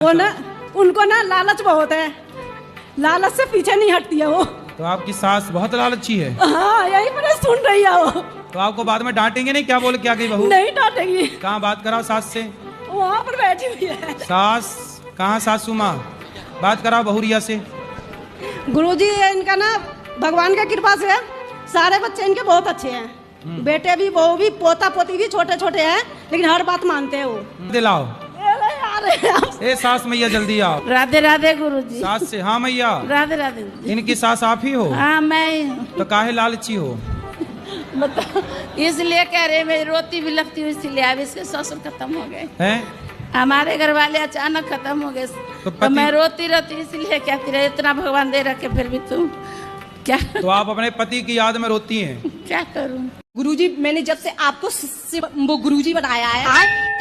वो ना उनको ना लालच बहुत है, लालच से पीछे नहीं हटती है वो। तो आपकी सास बहुत लालची है। हाँ यही मैंने सुन रही है वो। तो आपको बाद में डांटेंगे नहीं? क्या बोल क्या गई बहू? नहीं डांटेगी। कहाँ बात कराओ सास से? वहाँ पर बैठी हुई है सास कहाँ? सासू माँ बात कराओ बहुरिया से। गुरुजी इनका ना भगवान का कृपा से सारे बच्चे इनके बहुत अच्छे हैं। बेटे भी, बहू भी, पोता पोती भी छोटे छोटे हैं, लेकिन हर बात मानते हैं वो। दिलाओ ए सास मैया जल्दी आओ। राधे राधे गुरुजी। सास से हाँ मैया। राधे राधे। इनकी सास आप ही हो? हाँ मैं। तो काहे लालची हो? बताओ, इसलिए कह रहे मेरी रोती भी लगती हुई, इसलिए अब इसके ससुर खत्म हो गए हैं? हमारे घर वाले अचानक खत्म हो गए, तो मैं रोती रहती इसलिए कहती रही इतना भगवान दे रखे फिर भी तुम क्या। तो आप अपने पति की याद में रोती हैं? क्या करूं गुरुजी, मैंने जब से आपको वो गुरुजी बनाया है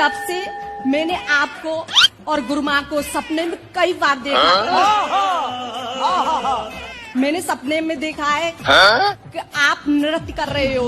तब से मैंने आपको और गुरु माँ को सपने में कई बार देखा। मैंने सपने में देखा है कि आप नृत्य कर रहे हो।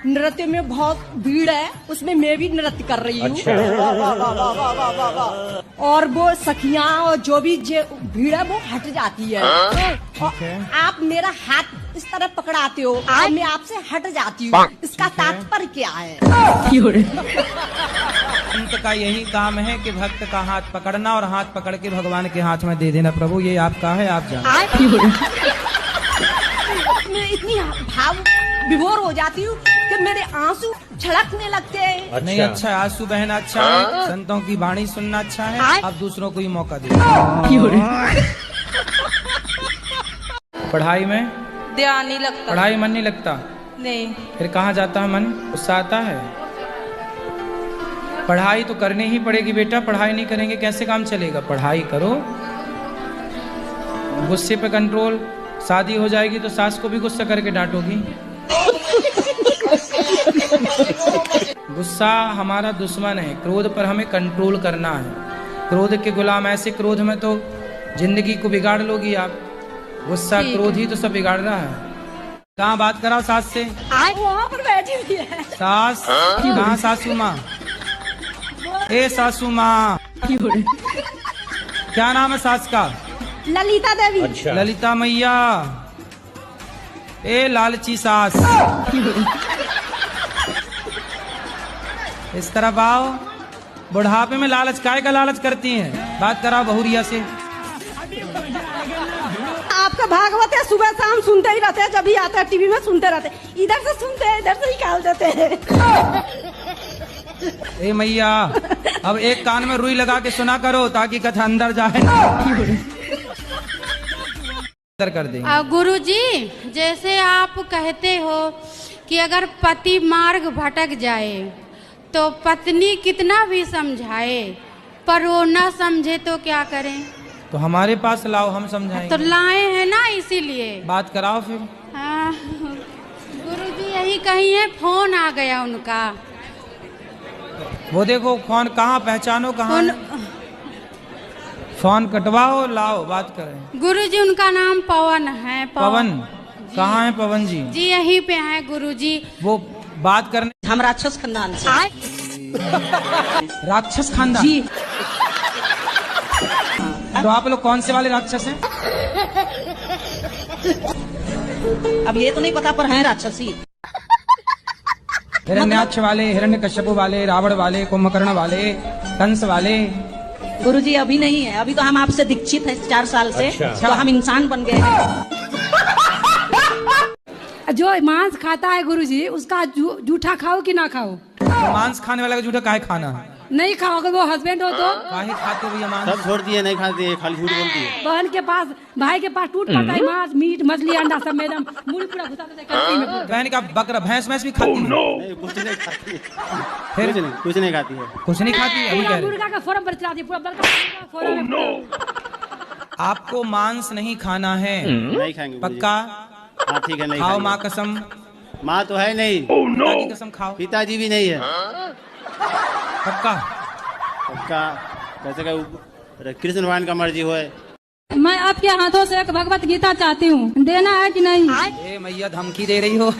नृत्य में बहुत भीड़ है, उसमें मैं भी नृत्य कर रही हूँ। और वो सखियाँ और जो भी भीड़ है वो हट जाती है। और आप मेरा हाथ इस तरह पकड़ाते हो और मैं आपसे हट जाती हूँ। इसका तात्पर्य क्या है? संत का यही काम है कि भक्त का हाथ पकड़ना और हाथ पकड़ के भगवान के हाथ में दे देना। प्रभु ये आपका है, आप जानो। मैं इतनी भाव विभोर हो जाती हूँ कि मेरे आंसू छलकने लगते हैं। नहीं अच्छा है, आंसू बहना अच्छा है, संतों की वाणी सुनना अच्छा है। आप दूसरों को ही मौका दे। पढ़ाई में ध्यान नहीं लगता। पढ़ाई मन नहीं लगता? नहीं। फिर कहाँ जाता है मन? गुस्सा आता है? पढ़ाई तो करनी ही पड़ेगी बेटा, पढ़ाई नहीं करेंगे कैसे काम चलेगा? पढ़ाई करो, गुस्से पे कंट्रोल। शादी हो जाएगी तो सास को भी गुस्सा करके डांटोगी। गुस्सा हमारा दुश्मन है, क्रोध पर हमें कंट्रोल करना है। क्रोध के गुलाम ऐसे, क्रोध में तो जिंदगी को बिगाड़ लोगी आप। गुस्सा क्रोध ही तो सब बिगाड़ रहा है। कहाँ बात कराओ सास से? वहाँ पर बैठी हुई है। सास कहाँ? सासू माँ। ए सासू माँ, क्या नाम है सास का? ललिता देवी। अच्छा। ललिता मैया। ए लालची सास, इस तरफ आओ। बुढ़ापे में लालच काय का लालच करती हैं? बात कराओ बहुरिया से। आपका भागवत है, सुबह शाम सुनते ही रहते हैं, जब भी आता है टीवी में सुनते रहते हैं। इधर से सुनते हैं, इधर से निकाल देते हैं। ए मैया, अब एक कान में रुई लगा के सुना करो ताकि कथा अंदर जाए ना। अंदर कर देंगे। गुरुजी, जैसे आप कहते हो कि अगर पति मार्ग भटक जाए तो पत्नी कितना भी समझाए पर वो न समझे तो क्या करें? तो हमारे पास लाओ, हम समझाएंगे। तो लाए हैं ना, इसीलिए बात कराओ फिर। हाँ गुरुजी, यही कहीं है, फोन आ गया उनका। वो देखो फोन, कहाँ पहचानो कहाँ? फोन कटवाओ, लाओ बात करें। गुरुजी उनका नाम पवन है। पवन कहाँ है? पवन जी जी यहीं पे है गुरुजी। वो बात करने। हम राक्षस खानदान से। राक्षस खानदान जी। तो आप लोग कौन से वाले राक्षस हैं? अब ये तो नहीं पता पर हैं राक्षसी। हिरण्याक्ष वाले, हिरण्यकश्यप वाले, रावण वाले, कुंभकर्ण वाले, कंस वाले। गुरुजी अभी नहीं है, अभी तो हम आपसे दीक्षित हैं 4 साल से। अच्छा। तो हम इंसान बन गए हैं। जो मांस खाता है गुरुजी, उसका जूठा खाओ कि ना खाओ? तो मांस खाने वाला का झूठा काहे खाना है? नहीं खाओ, अगर वो हस्बैंड हो तो। काहे खाते भैया मांस? सब छोड़ दिए, नहीं खाते, खाली झूठ बोलती है। बहन के पास, भाई के पास टूट पड़ता है मांस, मीट, मछली, अंडा सब में एकदम मुड़ी पूरा घुसा देता है। बहन का बकरा, भैंस भी खाती है? नहीं, कुछ नहीं खाती है। फिर कुछ नहीं खाती है। कुछ नहीं खाती? अभी कह रहे। मुर्गा का फॉर्म पर चलाती है, पूरा बड़का फॉर्म में। आपको मांस नहीं खाना है? नहीं खाएंगे गुरुजी। पक्का? हाँ ठीक है, नहीं खाओ खाएंगे। माँ कसम। माँ तो है नहीं। पिता की कसम खाओ। पिताजी भी नहीं है। पक्का? पक्का कैसे का? कृष्ण भगवान का मर्जी होए। मैं आपके हाथों से एक भगवत गीता चाहती हूँ, देना है कि नहीं? ए मैया धमकी दे रही हो।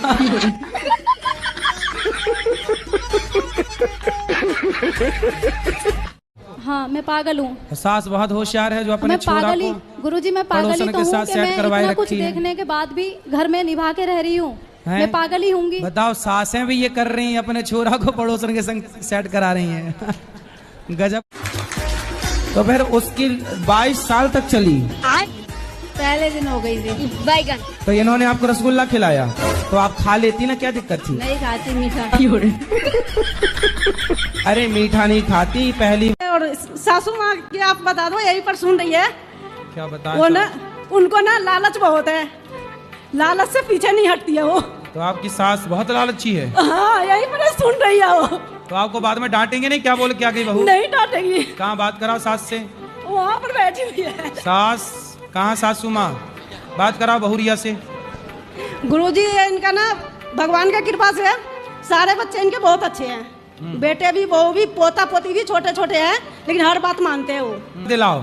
हाँ मैं पागल हूँ। सास बहुत होशियार है जो अपने मैं छोरा पागल ही को गुरुजी, मैं पागल ही पड़ोसन तो के हूँ साथ कि सेट मैं करवाए इतना कुछ रखी है। देखने के बाद भी घर में निभा के रह रही हूँ। हैं? मैं पागल ही होंगी। बताओ, सासें भी ये कर रही हैं, अपने छोरा को पड़ोसन के संग सेट करा रही हैं। गजब। तो फिर उसकी 22 साल तक चली। पहले दिन हो गई थी बैगन। तो इन्होंने आपको रसगुल्ला खिलाया तो आप खा लेती ना, क्या दिक्कत थी? नहीं खाती मीठा। अरे मीठा नहीं खाती पहली। और सासू माँ की आप बता दो, यही पर सुन रही है। क्या बता? वो ना, उनको ना लालच बहुत है, लालच से पीछे नहीं हटती है वो। तो आपकी सास बहुत लालची है। हाँ, यही पर सुन रही है वो। तो आपको बाद में डांटेंगे नहीं? क्या बोल के आ गई बहू? नहीं डांटेगी। कहाँ बात कराओ सास से? वहाँ पर बैठी हुई है सास। कहाँ सासू माँ? बात कराओ बहुरिया से। गुरुजी, इनका ना भगवान की कृपा से सारे बच्चे इनके बहुत अच्छे हैं। बेटे भी, बहू भी, पोता पोती भी छोटे छोटे हैं, लेकिन हर बात मानते हैं वो। दिलाओ।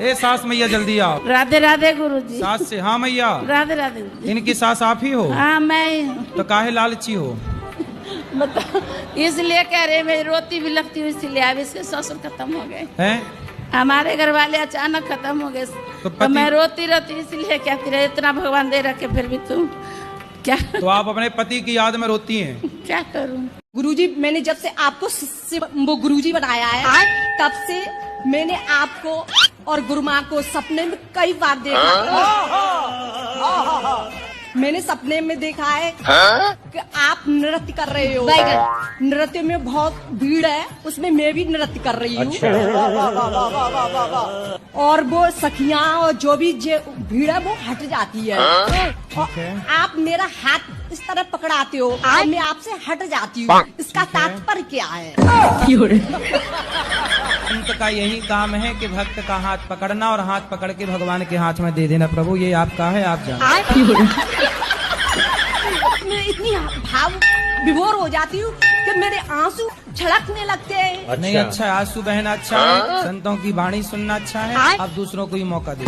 ए सास मैया जल्दी आओ। राधे राधे गुरुजी। सास से। हाँ मैया। राधे राधे। इनकी सास आप ही हो? हाँ मैं। तो काहे लालची हो? बताओ, इसलिए कह रहे मैं रोती भी लगती हूँ, इसलिए अब इसके ससुर खत्म हो गए हैं? हमारे घर वाले अचानक खत्म हो गए तो मैं रोती रहती इसलिए कहती रही, इतना भगवान दे रखे फिर भी तुम क्या। तो आप अपने पति की याद में रोती हैं? क्या करूं? गुरुजी, मैंने जब से आपको वो गुरुजी बनाया है, तब से मैंने आपको और गुरुमाँ को सपने में कई बार देखा। मैंने सपने में देखा है कि आप नृत्य कर रहे हो। नृत्य में बहुत भीड़ है, उसमें मैं भी नृत्य कर रही हूँ। और वो सखियाँ और जो भी भीड़ है वो हट जाती है। और आप मेरा हाथ इस तरह पकड़ाते हो और मैं आपसे हट जाती हूँ। इसका तात्पर्य क्या है? अंत का यही काम है कि भक्त का हाथ पकड़ना और हाथ पकड़ के भगवान के हाथ में दे देना। प्रभु ये आपका है, आप जानो। मैं इतनी भाव विभोर हो जाती हूँ कि मेरे आंसू छलकने लगते हैं। नहीं, अच्छा है, आंसू बहना अच्छा है, संतों की वाणी सुनना अच्छा है। अब दूसरों को ही मौका दे।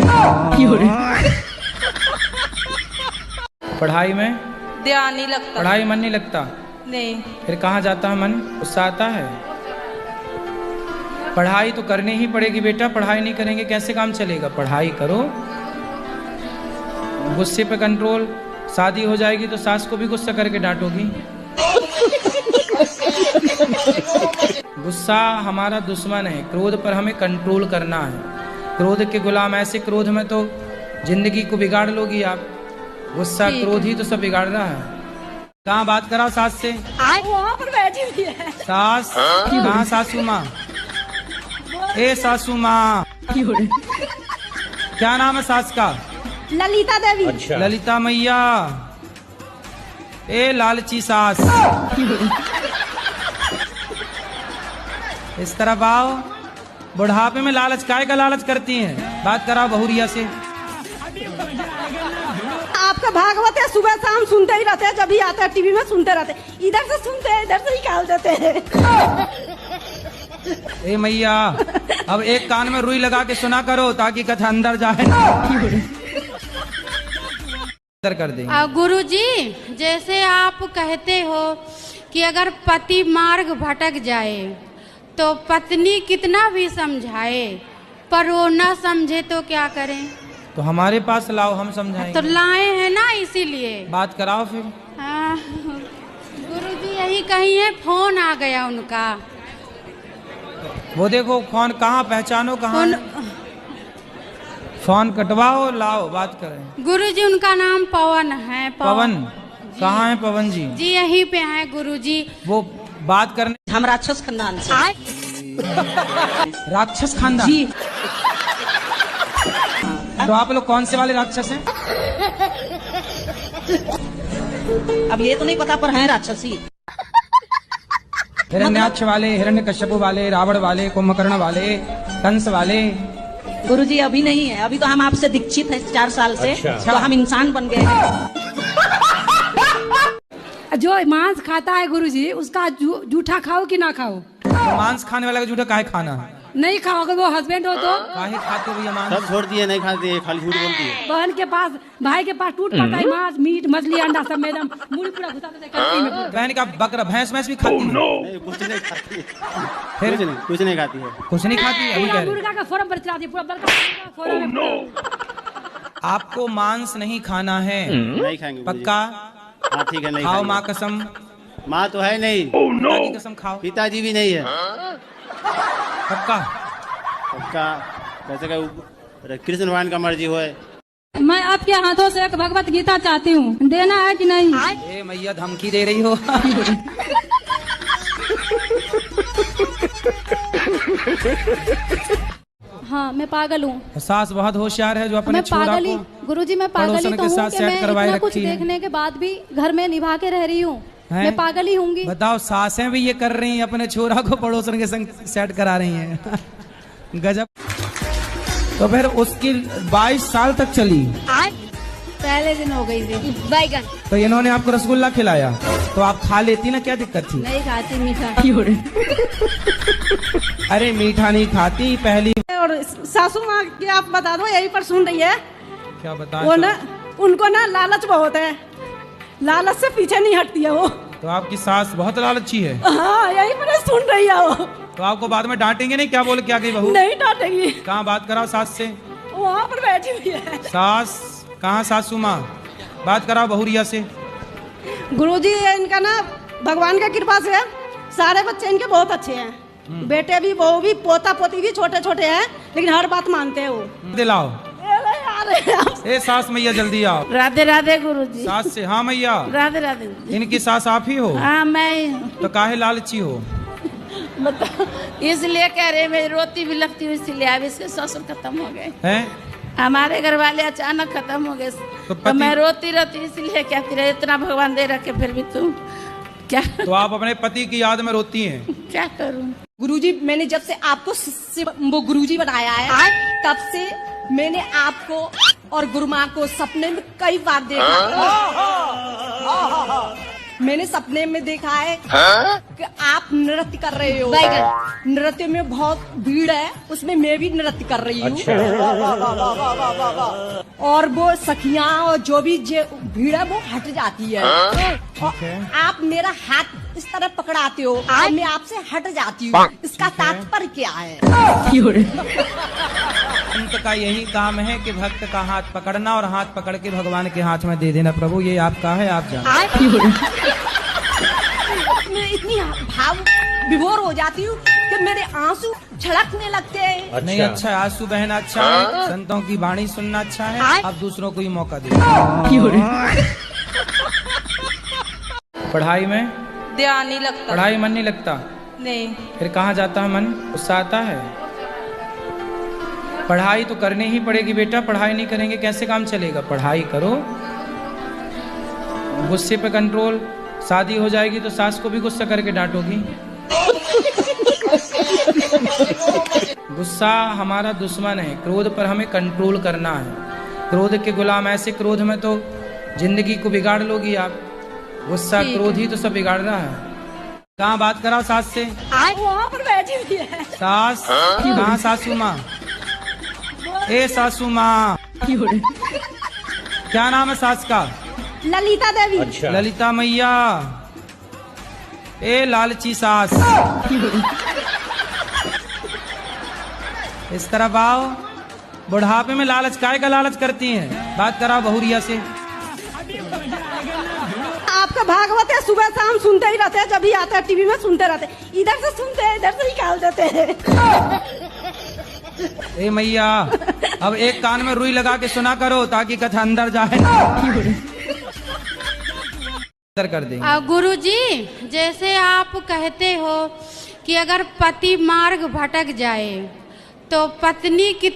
पढ़ाई में ध्यान नहीं लगता। पढ़ाई मन नहीं लगता? नहीं। फिर कहाँ जाता है मन? गुस्सा आता है? पढ़ाई तो करनी ही पड़ेगी बेटा, पढ़ाई नहीं करेंगे कैसे काम चलेगा? पढ़ाई करो, गुस्से पे कंट्रोल। शादी हो जाएगी तो सास को भी गुस्सा करके डांटोगी। गुस्सा हमारा दुश्मन है, क्रोध पर हमें कंट्रोल करना है। क्रोध के गुलाम, ऐसे क्रोध में तो जिंदगी को बिगाड़ लोगी आप। गुस्सा क्रोध ही तो सब बिगाड़ रहा है। कहाँ बात कराओ सास से? वहाँ पर बैठी हुई है। सास। कहाँ सासू माँ? ए सासू माँ। क्या नाम है सास का? ललिता देवी। अच्छा। ललिता मैया। ए लालची सास। इस तरफ आओ। बुढ़ापे में लालच काय का लालच करती हैं? बात कराओ बहुरिया से। आपका भागवत है, सुबह शाम सुनते ही रहते हैं, जब भी आता है टीवी में सुनते रहते हैं। इधर से सुनते हैं, इधर से निकाल देते हैं। ए मैया, अब एक कान में रुई लगा के सुना करो ताकि कथा अंदर जाए ना। अंदर कर देंगे। गुरुजी, जैसे आप कहते हो कि अगर पति मार्ग भटक जाए तो पत्नी कितना भी समझाए पर वो न समझे तो क्या करें? तो हमारे पास लाओ, हम समझाएंगे। तो लाए हैं ना, इसीलिए बात कराओ फिर। हाँ, गुरुजी यही कहीं है, फोन आ गया उनका। वो देखो फोन, कहाँ पहचानो कहाँ? फोन कटवाओ, लाओ बात करें। गुरुजी उनका नाम पवन है। पवन? कहाँ है पवन जी? जी यहीं पे हैं गुरुजी। वो बात करने। हम राक्षस खानदान से। राक्षस खानदान? जी। तो आप लोग कौन से वाले राक्षस हैं? अब ये तो नहीं पता पर हैं राक्षसी। हिरण्याक्ष वाले, हिरण्यकश्यप वाले, रावण वाले, कुंभकर्ण वाले, कंस वाले। गुरुजी अभी नहीं है, अभी तो हम आपसे दीक्षित है 4 साल से। अच्छा। तो हम इंसान बन गए हैं। जो मांस खाता है गुरुजी, उसका जूठा खाओ कि ना खाओ? तो मांस खाने वाला का जूठा काहे खाना है? नहीं खाओगे, वो हस्बैंड हो तो काहे खाते भैया मांस? सब छोड़ दिए, नहीं खाते, खाली झूठ बोलती है। बहन के पास, भाई के पास टूट पड़ता है मांस, मीट, मछली, अंडा सब में एकदम मुड़ी पूरा घुसा देते करती में पूरा। बहन का बकरा भैंस भी खाती है? नहीं, कुछ नहीं खाती है। फिर कुछ नहीं खाती है। कुछ नहीं खाती? अभी कह पूरा रहे मुर्गा का फॉर्म पर चला दिया, पूरा बड़का फॉर्म में। आपको मांस नहीं खाना है? नहीं खाएंगे गुरुजी। पक्का? हाँ ठीक है, नहीं खाओ खाएंगे। माँ कसम। माँ तो है नहीं। पिता की कसम खाओ। पिताजी भी नहीं है। पक्का? पक्का कैसे का कृष्ण भगवान का मर्जी हो। मैं आपके हाथों से एक भगवत गीता चाहती हूँ, देना है कि नहीं? ए मैया धमकी दे रही हो? हाँ, मैं पागल हूँ। सास बहुत होशियार है जो अपने मैं छोरा पागल ही, को गुरुजी मैं पागल ही पड़ोसन तो के हूँ साथ कि सेट मैं करवाए इतना कुछ रखी है। देखने के बाद भी घर में निभा के रह रही हूँ। हैं? मैं पागल ही होंगी। बताओ, सासें भी ये कर रही हैं, अपने छोरा को पड़ोसन के संग सेट करा रही हैं। गजब। तो फिर उसकी 22 साल तक चली। पहले दिन हो गई थी। बैगन तो इन्होंने आपको रसगुल्ला खिलाया तो आप खा लेती ना, क्या दिक्कत थी? नहीं खाती मीठा। अरे मीठा नहीं खाती पहली। और सासू माँ की आप बता दो, यही पर सुन रही है। क्या बता? वो ना, उनको ना लालच बहुत है, लालच से पीछे नहीं हटती है वो। तो आपकी सास बहुत लालची है? हाँ, यही पर सुन रही है वो। तो आपको बाद में डांटेंगे नहीं? क्या बोल क्या गई बहू? नहीं डांटेगी। कहाँ बात कराओ सास से? वहाँ पर बैठी हुई है। सास कहाँ? सासू माँ बात कराओ बहुरिया से। गुरुजी इनका ना भगवान का कृपा से सारे बच्चे इनके बहुत अच्छे हैं। बेटे भी, बहू भी, पोता पोती भी छोटे छोटे हैं, लेकिन हर बात मानते हैं वो। दिलाओ। ए सास मैया जल्दी आओ। राधे राधे गुरुजी। सास से? हाँ मैया। राधे राधे गुरुजी। इनकी सास आप ही हो? हाँ मैं ही हूँ। तो काहे लालची हो? बताओ, इसलिए कह रहे मैं रोती भी लगती हूँ, इसलिए अब इसके ससुर खत्म हो गए। हैं? हमारे घर वाले अचानक खत्म हो गए, तो मैं रोती रहती इसलिए कहती रही, इतना भगवान दे रखे फिर भी तुम क्या। तो आप अपने पति की याद में रोती हैं? क्या करूं? गुरुजी, मैंने जब से आपको वो गुरुजी बनाया है, तब से मैंने आपको और गुरु माँ को सपने में कई बार देखा। मैंने सपने में देखा है कि आप नृत्य कर रहे हो। नृत्य में बहुत भीड़ है, उसमें मैं भी नृत्य कर रही हूँ। और वो सखियाँ और जो भी भीड़ है वो हट जाती है। और आप मेरा हाथ इस तरह पकड़ाते हो और मैं आपसे हट जाती हूँ। इसका तात्पर्य क्या है? अंत का यही काम है कि भक्त का हाथ पकड़ना और हाथ पकड़ के भगवान के हाथ में दे देना। प्रभु ये आपका है, आप जाओ। मैं इतनी भाव विभोर हो जाती हूँ कि मेरे आंसू छलकने लगते हैं। नहीं अच्छा है, आंसू बहना अच्छा है, संतों की वाणी सुनना अच्छा है। अब दूसरों को ही मौका दे। पढ़ाई में ध्यान नहीं लगता। पढ़ाई मन नहीं लगता? नहीं। फिर कहाँ जाता है मन? गुस्सा आता है? पढ़ाई तो करनी ही पड़ेगी बेटा, पढ़ाई नहीं करेंगे कैसे काम चलेगा? पढ़ाई करो, गुस्से पे कंट्रोल। शादी हो जाएगी तो सास को भी गुस्सा करके डांटोगी। गुस्सा हमारा दुश्मन है, क्रोध पर हमें कंट्रोल करना है। क्रोध के गुलाम, ऐसे क्रोध में तो जिंदगी को बिगाड़ लोगी आप। गुस्सा क्रोध ही तो सब बिगाड़ रहा है। कहाँ बात कराओ सास से? वहाँ पर बैठी हुई है। सास कहाँ? सासू माँ। ए सासू माँ, क्या नाम है सास का? ललिता देवी। ललिता मैया। ए लालची सास, इस तरफ आओ। बुढ़ापे में लालच काय का लालच करती हैं? बात कराओ बहुरिया से। आपका भागवत है, सुबह शाम सुनते ही रहते हैं, जब भी आता है टीवी में सुनते रहते हैं। इधर से सुनते हैं, इधर से निकाल देते हैं। ए मैया, अब एक कान में रुई लगा के सुना करो ताकि कथा अंदर जाए। अंदर कर देंगे। गुरुजी, जैसे आप कहते हो कि अगर पति मार्ग भटक जाए तो पत्नी कितनी